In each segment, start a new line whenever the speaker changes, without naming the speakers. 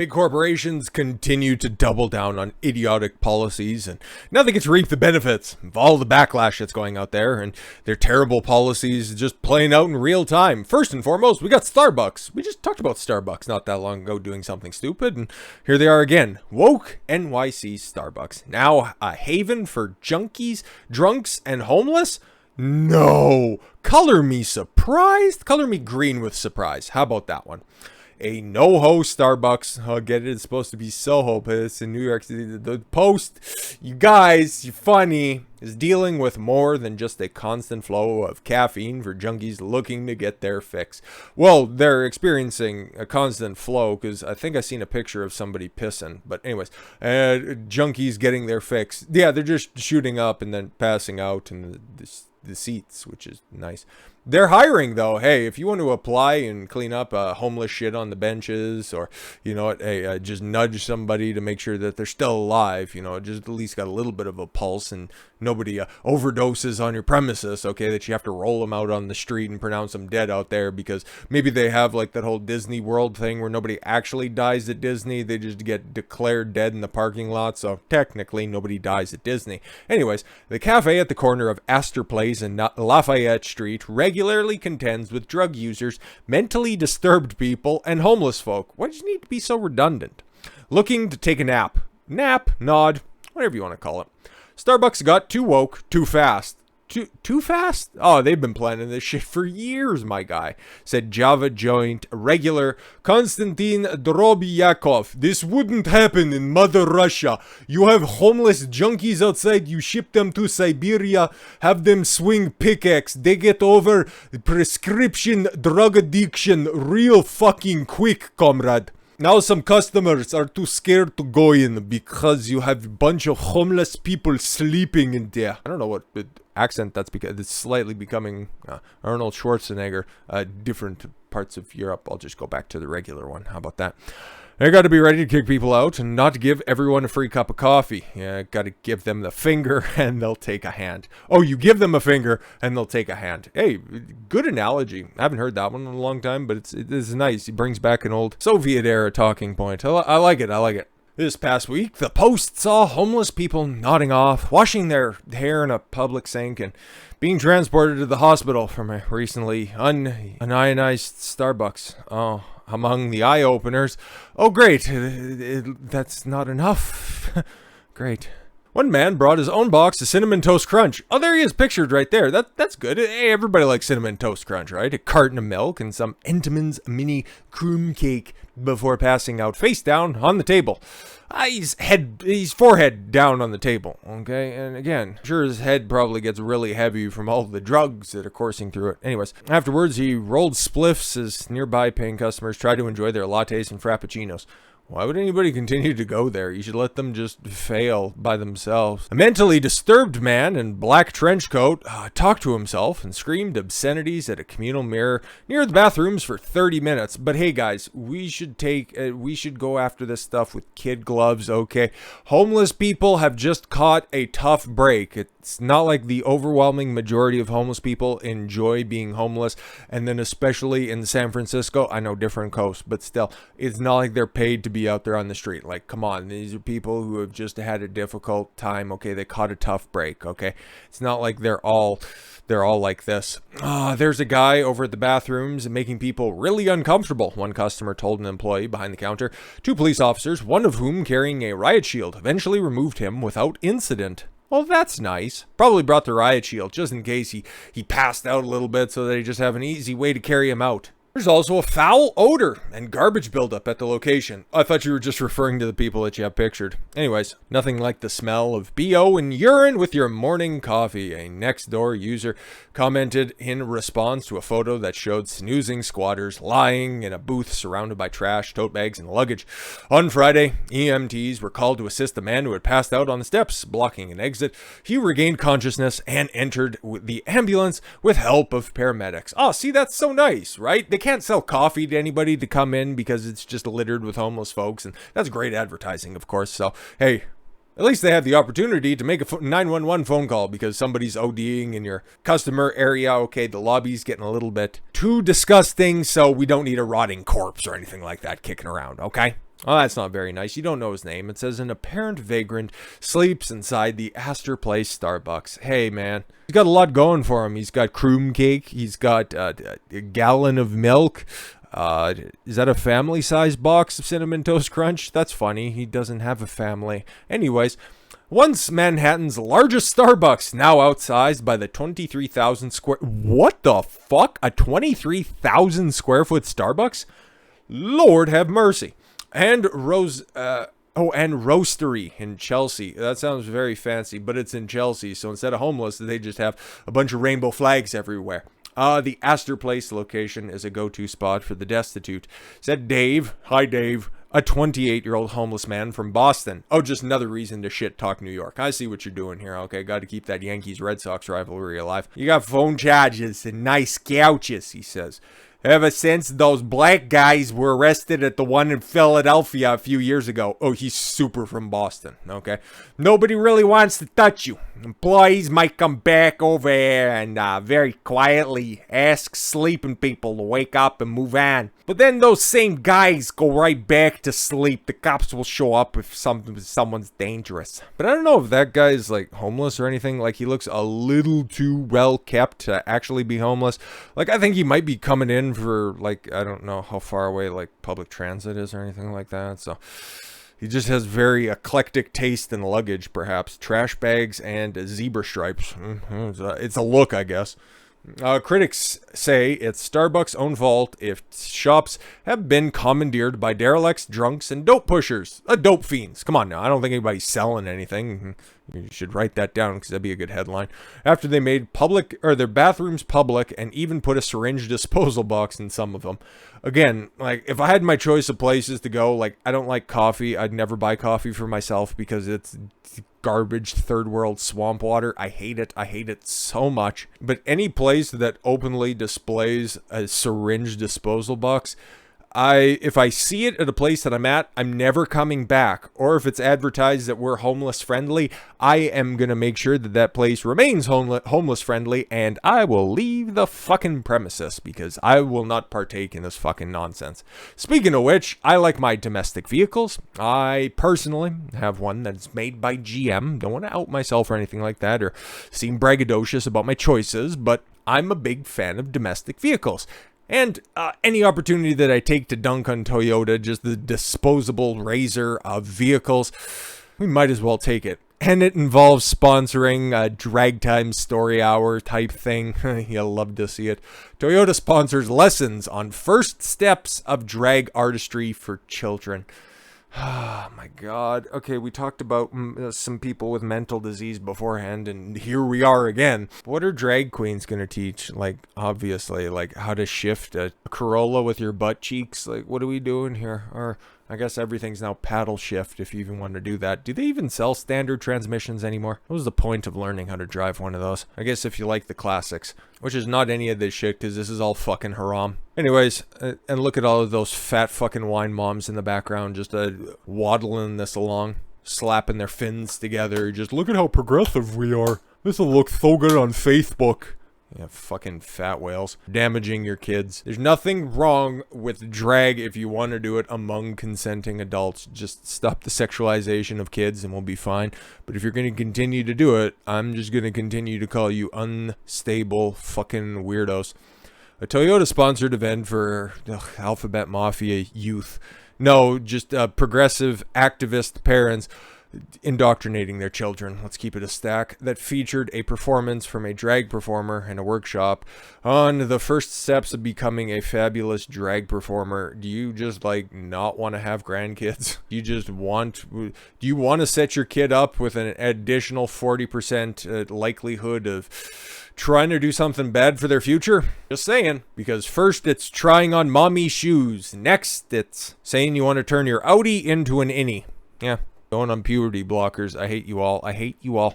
Big corporations continue to double down on idiotic policies, and now they get to reap the benefits of all the backlash that's going out there, and their terrible policies just playing out in real time. First and foremost, we got Starbucks. We just talked about Starbucks not that long ago doing something stupid, and here they are again. Woke NYC Starbucks. Now a haven for junkies, drunks, and homeless? No. Color me surprised. Color me green with surprise. How about that one? A no-ho Starbucks. Oh, get it? It's supposed to be Soho, but it's in New York City. The Post, you guys, you're funny, is dealing with more than just a constant flow of caffeine for junkies looking to get their fix. Well, they're experiencing a constant flow because I think I seen a picture of somebody pissing. But anyways, junkies getting their fix. Yeah, they're just shooting up and then passing out in the seats, which is nice. They're hiring though. Hey, if you want to apply and clean up homeless shit on the benches, or you know, just nudge somebody to make sure that they're still alive. You know, just at least got a little bit of a pulse, and nobody overdoses on your premises. Okay, that you have to roll them out on the street and pronounce them dead out there because maybe they have like that whole Disney World thing where nobody actually dies at Disney. They just get declared dead in the parking lot. So technically, nobody dies at Disney. Anyways, the cafe at the corner of Astor Place and Lafayette Street regularly contends with drug users, mentally disturbed people, and homeless folk. Why do you need to be so redundant? Looking to take a nap, nod, whatever you want to call it. Starbucks got too woke, too fast. Too fast? Oh, they've been planning this shit for years, my guy, said Java Joint regular Konstantin Drobyakov. This wouldn't happen in Mother Russia. You have homeless junkies outside, you ship them to Siberia, have them swing pickaxe. They get over prescription drug addiction real fucking quick, comrade. Now some customers are too scared to go in because you have a bunch of homeless people sleeping in there. I don't know what accent that's because it's slightly becoming Arnold Schwarzenegger. Different parts of Europe. I'll just go back to the regular one. How about that? I got to be ready to kick people out and not give everyone a free cup of coffee. Yeah, got to give them the finger and they'll take a hand. Oh, you give them a finger and they'll take a hand. Hey, good analogy. I haven't heard that one in a long time, but it's nice. It brings back an old Soviet era talking point. I like it. I like it. This past week, the Post saw homeless people nodding off, washing their hair in a public sink, and being transported to the hospital from a recently unionized Starbucks. Oh, among the eye-openers. Oh, great. That's not enough. Great. One man brought his own box of Cinnamon Toast Crunch. Oh, there he is, pictured right there. That's good. Hey, everybody likes Cinnamon Toast Crunch, right? A carton of milk and some Entenmann's mini cream cake before passing out face down on the table. His forehead down on the table, okay? And again, sure his head probably gets really heavy from all the drugs that are coursing through it. Anyways, afterwards he rolled spliffs as nearby paying customers tried to enjoy their lattes and frappuccinos. Why would anybody continue to go there? You should let them just fail by themselves. A mentally disturbed man in black trench coat talked to himself and screamed obscenities at a communal mirror near the bathrooms for 30 minutes. But hey guys, we should go after this stuff with kid gloves, okay? Homeless people have just caught a tough break. It's not like the overwhelming majority of homeless people enjoy being homeless. And then especially in San Francisco, I know different coast, but still, it's not like they're paid to be out there on the street. Like, come on, these are people who have just had a difficult time, okay? They caught a tough break, okay? It's not like they're all like this. There's a guy over at the bathrooms making people really uncomfortable, one customer told an employee behind the counter. 2 police officers, one of whom carrying a riot shield, eventually removed him without incident. Well, that's nice. Probably brought the riot shield just in case he passed out a little bit so that they just have an easy way to carry him out. There's also a foul odor and garbage buildup at the location. I thought you were just referring to the people that you have pictured. Anyways, nothing like the smell of BO and urine with your morning coffee. A next-door user commented in response to a photo that showed snoozing squatters lying in a booth surrounded by trash, tote bags, and luggage. On Friday, EMTs were called to assist the man who had passed out on the steps, blocking an exit. He regained consciousness and entered the ambulance with help of paramedics. Oh, see, that's so nice, right? They can't sell coffee to anybody to come in because it's just littered with homeless folks, and that's great advertising, of course. So, hey, at least they have the opportunity to make a 911 phone call because somebody's ODing in your customer area. Okay, the lobby's getting a little bit too disgusting, so we don't need a rotting corpse or anything like that kicking around, okay? Oh, that's not very nice. You don't know his name. It says an apparent vagrant sleeps inside the Astor Place Starbucks. Hey, man. He's got a lot going for him. He's got croom cake. He's got a gallon of milk. Is that a family-sized box of Cinnamon Toast Crunch? That's funny. He doesn't have a family. Anyways, once Manhattan's largest Starbucks, now outsized by the 23,000 square... What the fuck? A 23,000 square foot Starbucks? Lord have mercy. And Roastery in Chelsea. That sounds very fancy, but it's in Chelsea. So instead of homeless, they just have a bunch of rainbow flags everywhere. The Astor Place location is a go-to spot for the destitute, said Dave. Hi, Dave. A 28-year-old homeless man from Boston. Oh, just another reason to shit talk New York. I see what you're doing here, okay? Got to keep that Yankees-Red Sox rivalry alive. You got phone charges and nice couches, he says. Ever since those black guys were arrested at the one in Philadelphia a few years ago. Oh, he's super from Boston, okay? Nobody really wants to touch you. Employees might come back over here and very quietly ask sleeping people to wake up and move on. But then those same guys go right back to sleep. The cops will show up if someone's dangerous. But I don't know if that guy's like homeless or anything. Like he looks a little too well kept to actually be homeless. Like I think he might be coming in for like, I don't know how far away like public transit is or anything like that. So he just has very eclectic taste in luggage, perhaps. Trash bags and zebra stripes. It's a look, I guess. Critics say it's Starbucks' own fault if shops have been commandeered by derelicts, drunks, and dope pushers. Dope fiends. Come on now, I don't think anybody's selling anything. You should write that down because that'd be a good headline. After they made their bathrooms public and even put a syringe disposal box in some of them. Again, like if I had my choice of places to go, like I don't like coffee. I'd never buy coffee for myself because it's garbage third world swamp water. I hate it. I hate it so much. But any place that openly displays a syringe disposal box, if I see it at a place that I'm at, I'm never coming back. Or if it's advertised that we're homeless friendly, I am going to make sure that that place remains homeless friendly, and I will leave the fucking premises because I will not partake in this fucking nonsense. Speaking of which, I like my domestic vehicles. I personally have one that's made by GM. Don't want to out myself or anything like that or seem braggadocious about my choices, but I'm a big fan of domestic vehicles. And any opportunity that I take to dunk on Toyota, just the disposable razor of vehicles, we might as well take it. And it involves sponsoring a drag time story hour type thing. You'll love to see it. Toyota sponsors lessons on first steps of drag artistry for children. Oh my god. Okay, we talked about some people with mental disease beforehand, and here we are again. What are drag queens gonna teach? Like, obviously, like how to shift a Corolla with your butt cheeks? Like, what are we doing here? Or I guess everything's now paddle shift if you even want to do that. Do they even sell standard transmissions anymore? What was the point of learning how to drive one of those? I guess if you like the classics, which is not any of this shit because this is all fucking haram. Anyways, and look at all of those fat fucking wine moms in the background just waddling this along, slapping their fins together. Just look at how progressive we are. This will look so good on Facebook. Yeah, fucking fat whales. Damaging your kids. There's nothing wrong with drag if you want to do it among consenting adults. Just stop the sexualization of kids and we'll be fine. But if you're going to continue to do it, I'm just going to continue to call you unstable fucking weirdos. A Toyota-sponsored event for Alphabet Mafia youth. No, just progressive activist parents indoctrinating their children. Let's keep it a stack. That featured a performance from a drag performer and a workshop on the first steps of becoming a fabulous drag performer. Do you just like not want to have grandkids? Do you want to set your kid up with an additional 40% likelihood of trying to do something bad for their future? Just saying. Because first it's trying on mommy shoes. Next it's saying you want to turn your Audi into an innie. Yeah. Going on puberty blockers. I hate you all. I hate you all.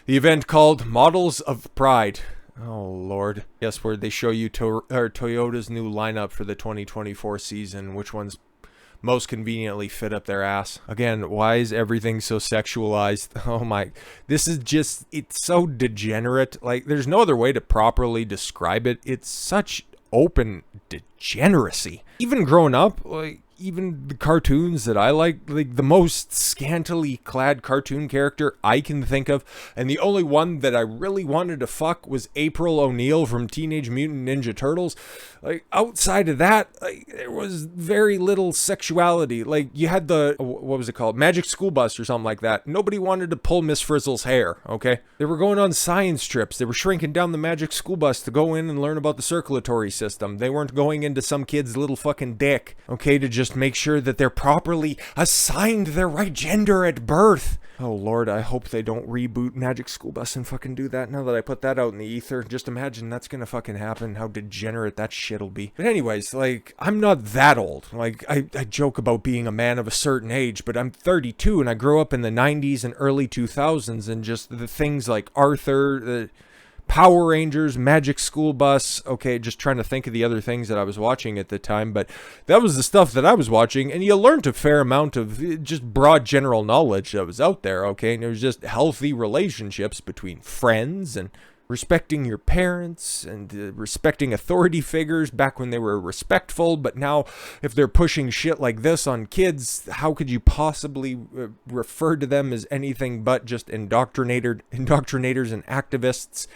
The event called Models of Pride. Oh, Lord. Yes, where they show you Toyota's new lineup for the 2024 season. Which ones most conveniently fit up their ass. Again, why is everything so sexualized? Oh my. This is just, it's so degenerate. Like, there's no other way to properly describe it. It's such open degeneracy. Even growing up, like, even the cartoons that I like the most scantily clad cartoon character I can think of, and the only one that I really wanted to fuck was April O'Neil from Teenage Mutant Ninja Turtles. Like, outside of that, like, there was very little sexuality. Like, you had what was it called? Magic School Bus or something like that. Nobody wanted to pull Miss Frizzle's hair, okay? They were going on science trips. They were shrinking down the Magic School Bus to go in and learn about the circulatory system. They weren't going into some kid's little fucking dick, okay, to just make sure that they're properly assigned their right gender at birth. Oh Lord, I hope they don't reboot Magic School Bus and fucking do that now that I put that out in the ether. Just imagine that's gonna fucking happen, how degenerate that shit'll be. But anyways, like, I'm not that old. Like, I joke about being a man of a certain age, but I'm 32 and I grew up in the 90s and early 2000s, and just the things like Arthur, Power Rangers, Magic School Bus. Okay, just trying to think of the other things that I was watching at the time, but that was the stuff that I was watching, and you learned a fair amount of just broad general knowledge that was out there, okay? And it was just healthy relationships between friends and respecting your parents and respecting authority figures back when they were respectful. But now, if they're pushing shit like this on kids, how could you possibly refer to them as anything but just indoctrinators and activists?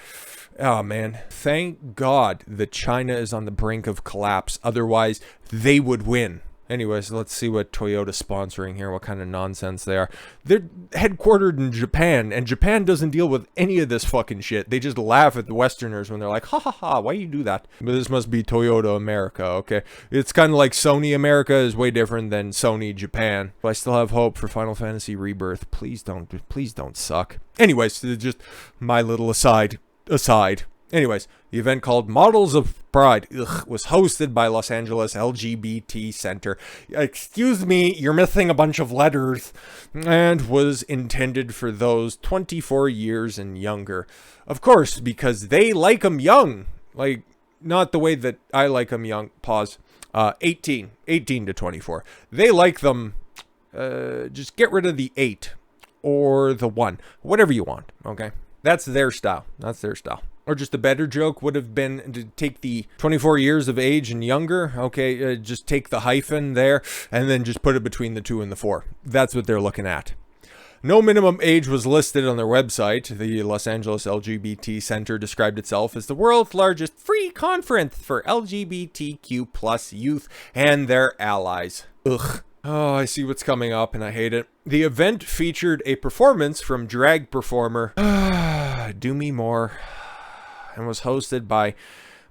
Oh man, thank God that China is on the brink of collapse. Otherwise, they would win. Anyways, let's see what Toyota's sponsoring here, what kind of nonsense they are. They're headquartered in Japan, and Japan doesn't deal with any of this fucking shit. They just laugh at the Westerners when they're like, ha ha ha, why you do that? But this must be Toyota America, okay? It's kind of like Sony America is way different than Sony Japan. But I still have hope for Final Fantasy Rebirth. Please don't suck. Anyways, just my little aside. Anyways, the event called Models of Pride was hosted by Los Angeles LGBT Center. Excuse me, you're missing a bunch of letters. And was intended for those 24 years and younger. Of course, because they like them young. Like, not the way that I like them young. Pause. 18 to 24. They like them, just get rid of the 8 or the 1. Whatever you want, okay? That's their style. Or just a better joke would have been to take the 24 years of age and younger, okay, just take the hyphen there, and then just put it between the 2 and the 4. That's what they're looking at. No minimum age was listed on their website. The Los Angeles LGBT Center described itself as the world's largest free conference for LGBTQ plus youth and their allies. Ugh. Oh, I see what's coming up, and I hate it. The event featured a performance from drag performer Do Me More, and was hosted by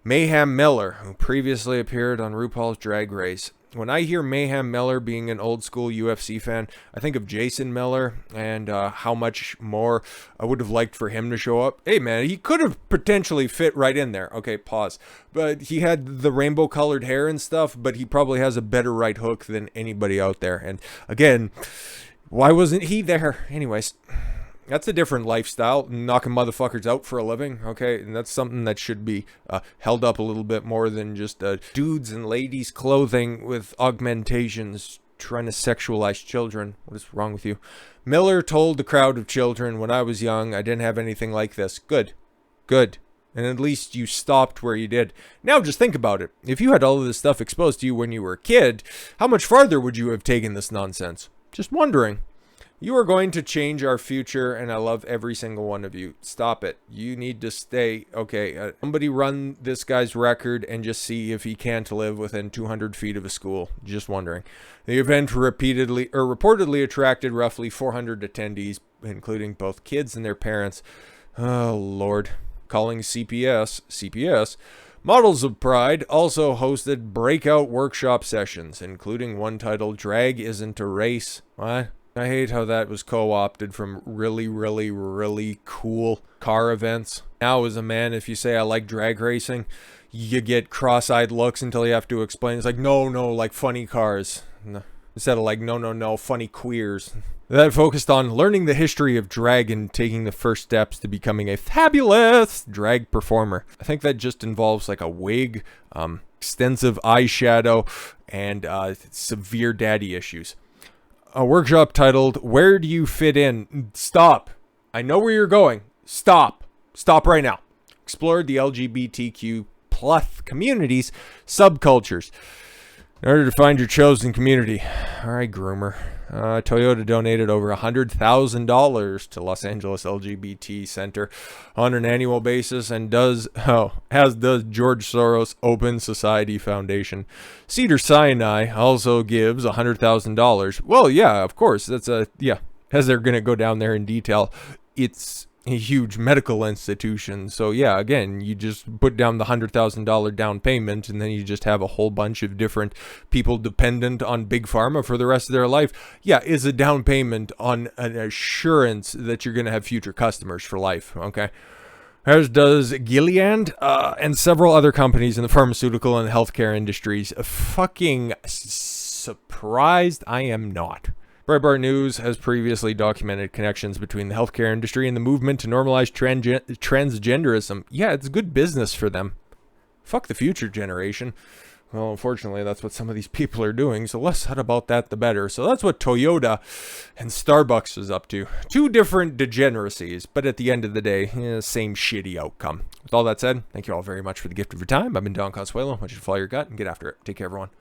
Mayhem Miller, who previously appeared on RuPaul's Drag Race. When I hear Mayhem Miller, being an old school UFC fan, I think of Jason Miller and how much more I would have liked for him to show up. Hey man, he could have potentially fit right in there. Okay, pause. But he had the rainbow colored hair and stuff, but he probably has a better right hook than anybody out there. And again, why wasn't he there? Anyways, that's a different lifestyle, knocking motherfuckers out for a living, okay? And that's something that should be held up a little bit more than just dudes and ladies clothing with augmentations trying to sexualize children. What is wrong with you? Miller told the crowd of children, when I was young, I didn't have anything like this. Good. And at least you stopped where you did. Now just think about it. If you had all of this stuff exposed to you when you were a kid, how much farther would you have taken this nonsense? Just wondering. You are going to change our future, and I love every single one of you. Stop it. You need to stay. Okay, somebody run this guy's record and just see if he can't live within 200 feet of a school. Just wondering. The event reportedly attracted roughly 400 attendees, including both kids and their parents. Oh, Lord. Calling CPS. Models of Pride also hosted breakout workshop sessions, including one titled Drag Isn't a Race. What? I hate how that was co-opted from really cool car events. Now, as a man, if you say I like drag racing, you get cross-eyed looks until you have to explain. It's like, no, like funny cars. No. Instead of like, no, funny queers. That focused on learning the history of drag and taking the first steps to becoming a fabulous drag performer. I think that just involves like a wig, extensive eyeshadow, and severe daddy issues. A workshop titled, Where Do You Fit In? Stop. I know where you're going. Stop right now. Explored the LGBTQ plus community's subcultures. In order to find your chosen community. All right, groomer. Toyota donated over $100,000 to Los Angeles LGBT Center on an annual basis, and as does George Soros Open Society Foundation. Cedars-Sinai also gives $100,000. Well, yeah, of course. As they're gonna go down there in detail, it's a huge medical institution. So yeah, again, you just put down the $100,000 down payment, and then you just have a whole bunch of different people dependent on big pharma for the rest of their life. Yeah, is a down payment on an assurance that you're going to have future customers for life. Okay. As does Gilead and several other companies in the pharmaceutical and healthcare industries. Fucking surprised I am not. Breitbart News has previously documented connections between the healthcare industry and the movement to normalize transgenderism. Yeah, it's good business for them. Fuck the future generation. Well, unfortunately, that's what some of these people are doing, so less said about that, the better. So that's what Toyota and Starbucks is up to. Two different degeneracies, but at the end of the day, same shitty outcome. With all that said, thank you all very much for the gift of your time. I've been Don Consuelo. I want you to follow your gut and get after it. Take care, everyone.